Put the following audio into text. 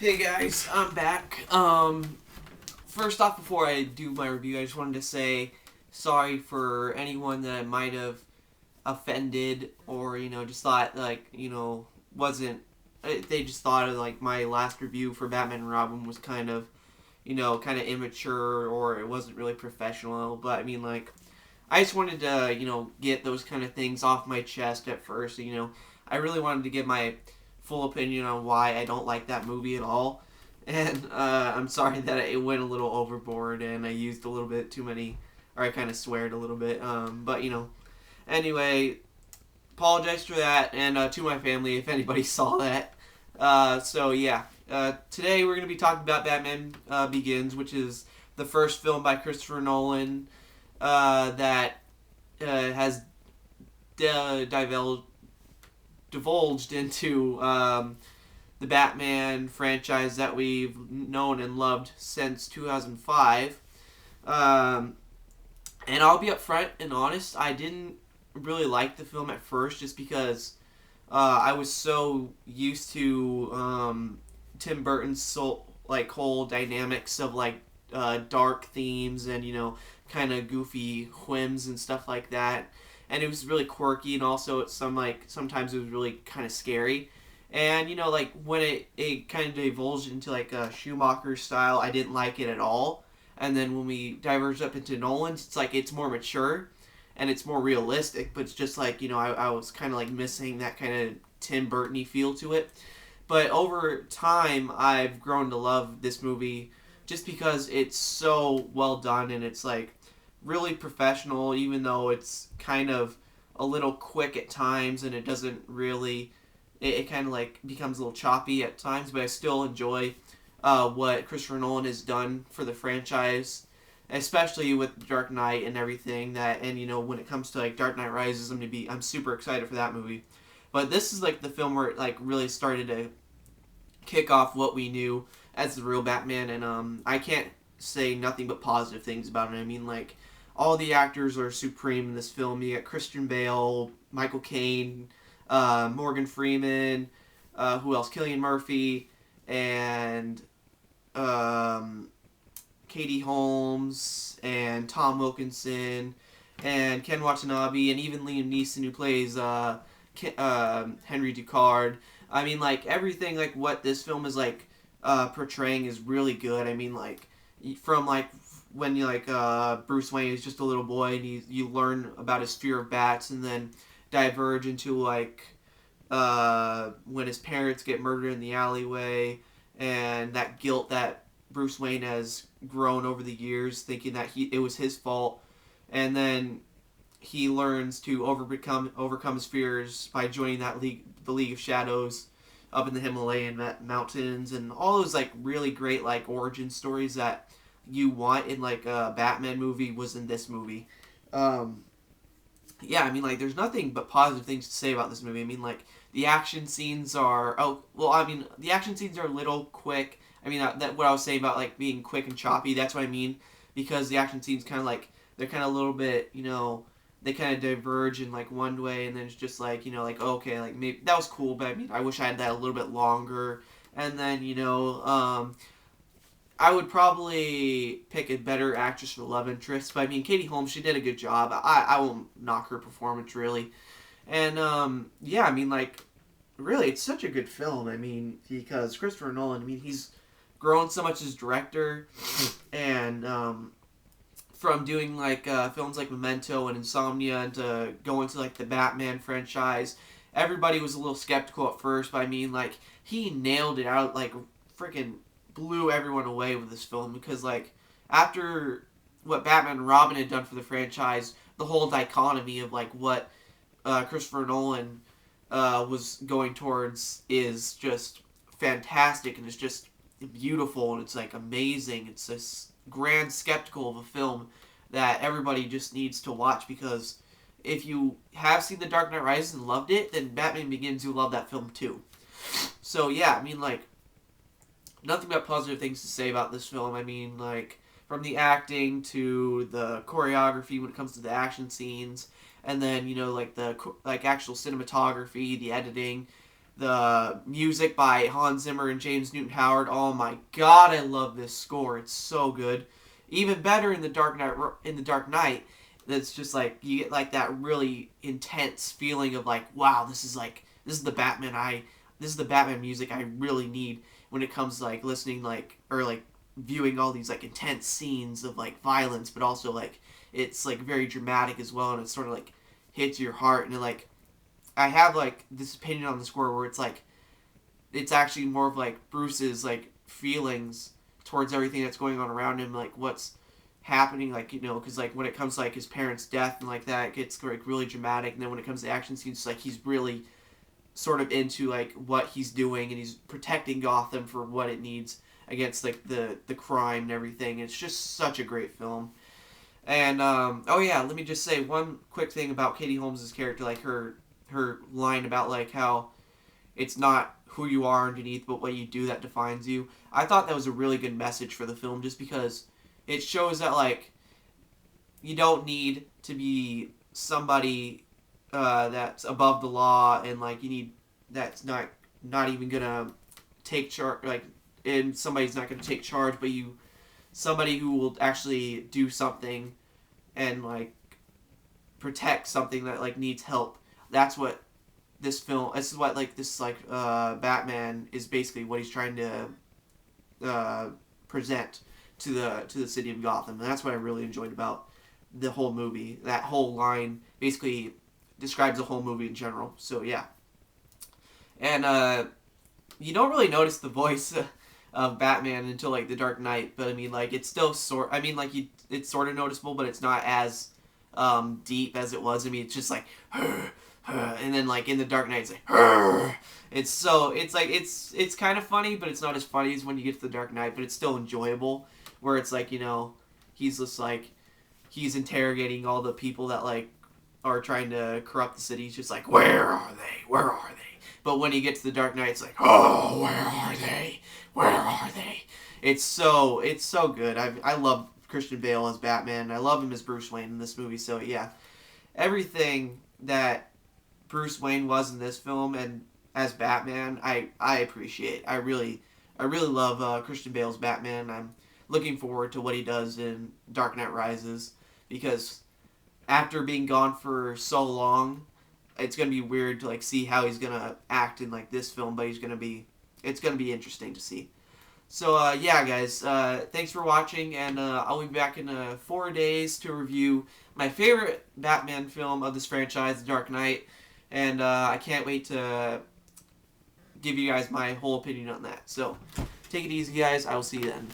Hey guys, I'm back. First off, before I do my review, I just wanted to say sorry for anyone that I might have offended or, just thought, wasn't. They just thought of, my last review for Batman and Robin was kind of immature or it wasn't really professional. But, I just wanted to, get those kind of things off my chest at first. I really wanted to give my full opinion on why I don't like that movie at all. And I'm sorry that it went a little overboard and I used a little bit too many, or I kind of sweared a little bit. Anyway, apologize for that, and to my family if anybody saw that. Today we're going to be talking about Batman Begins, which is the first film by Christopher Nolan that has divulged into the Batman franchise that we've known and loved since 2005. And I'll be upfront and honest, I didn't really like the film at first just because I was so used to Tim Burton's whole dynamics of dark themes and kind of goofy whims and stuff like that, and it was really quirky, and also sometimes it was really kind of scary. And when it kind of divulged into a Schumacher style, I didn't like it at all. And then when we diverged up into Nolan's, it's more mature and it's more realistic, but it's just I was kind of missing that kind of Tim Burton-y feel to it. But over time, I've grown to love this movie just because it's so well done, and it's really professional, even though it's kind of a little quick at times, and it doesn't really. It kind of becomes a little choppy at times, but I still enjoy what Christopher Nolan has done for the franchise, especially with Dark Knight and everything. When it comes to Dark Knight Rises, I'm super excited for that movie. But this is the film where it really started to kick off what we knew as the real Batman, and I can't say nothing but positive things about it. All the actors are supreme in this film. You got Christian Bale, Michael Caine, Morgan Freeman, who else? Cillian Murphy, and Katie Holmes, and Tom Wilkinson, and Ken Watanabe, and even Liam Neeson, who plays Henry Ducard. Everything what this film is portraying is really good. From when Bruce Wayne is just a little boy and you learn about his fear of bats, and then diverge into when his parents get murdered in the alleyway, and that guilt that Bruce Wayne has grown over the years, thinking that it was his fault, and then he learns to overcome his fears by joining the League of Shadows up in the Himalayan mountains, and all those really great origin stories that you want in a Batman movie was in this movie. There's nothing but positive things to say about this movie. The action scenes are the action scenes are a little quick. That what I was saying about being quick and choppy. That's what I mean, because the action scenes kind of they're kind of a little bit they kind of diverge in one way, and then it's just okay, maybe that was cool, but I wish I had that a little bit longer. And then I would probably pick a better actress for the love interest, but Katie Holmes, she did a good job. I won't knock her performance really, and really, it's such a good film. Because Christopher Nolan, he's grown so much as director, and from doing films like Memento and Insomnia, and to go into the Batman franchise, everybody was a little skeptical at first, but he nailed it out, freaking blew everyone away with this film, because after what Batman and Robin had done for the franchise, the whole dichotomy of what Christopher Nolan was going towards is just fantastic, and it's just beautiful, and it's amazing. It's this grand spectacle of a film that everybody just needs to watch, because if you have seen The Dark Knight Rises and loved it, then Batman Begins, you'll love that film too. So yeah, nothing but positive things to say about this film. From the acting to the choreography when it comes to the action scenes, and then the actual cinematography, the editing, The music by Hans Zimmer and James Newton Howard. Oh my God, I love this score. It's so good. Even better in the Dark Knight. In the Dark Knight, that's just like you get like that really intense feeling of like, wow, this is the Batman this is the Batman music I really need when it comes to like listening like or like viewing all these like intense scenes of like violence, but also like it's like very dramatic as well, and it sort of like hits your heart and it, like I have like this opinion on the score where it's like it's actually more of like Bruce's like feelings towards everything that's going on around him, like what's happening, like because like when it comes to like his parents' death and like that, it gets like really dramatic, and then when it comes to action scenes, like he's really sort of into like what he's doing, and he's protecting Gotham for what it needs against like the crime and everything. It's just such a great film. And oh yeah, let me just say one quick thing about Katie Holmes' character, like her line about like how it's not who you are underneath, but what you do that defines you. I thought that was a really good message for the film, just because it shows that like you don't need to be somebody that's above the law, and like you need that's not even gonna take charge, like and somebody's not gonna take charge, but you somebody who will actually do something and like protect something that like needs help. That's what this is what like this like Batman is basically what he's trying to present to the city of Gotham, and that's what I really enjoyed about the whole movie. That whole line basically describes the whole movie in general. So yeah, and you don't really notice the voice of Batman until like the Dark Knight, but I mean like it's still it's sort of noticeable, but it's not as deep as it was. I mean it's just like and then like in the Dark Knight it's like it's kind of funny, but it's not as funny as when you get to the Dark Knight, but it's still enjoyable, where it's like he's just like he's interrogating all the people that like are trying to corrupt the city. He's just like, where are they? But when he gets to the Dark Knight, it's like, oh, where are they? It's so good. I love Christian Bale as Batman. I love him as Bruce Wayne in this movie. So yeah, everything that Bruce Wayne was in this film and as Batman, I appreciate. I really love Christian Bale's Batman. I'm looking forward to what he does in Dark Knight Rises, because after being gone for so long, it's gonna be weird to like see how he's gonna act in like this film, but it's gonna be interesting to see. So yeah, guys, thanks for watching, and I'll be back in 4 days to review my favorite Batman film of this franchise, The Dark Knight, and I can't wait to give you guys my whole opinion on that. So take it easy, guys. I will see you then.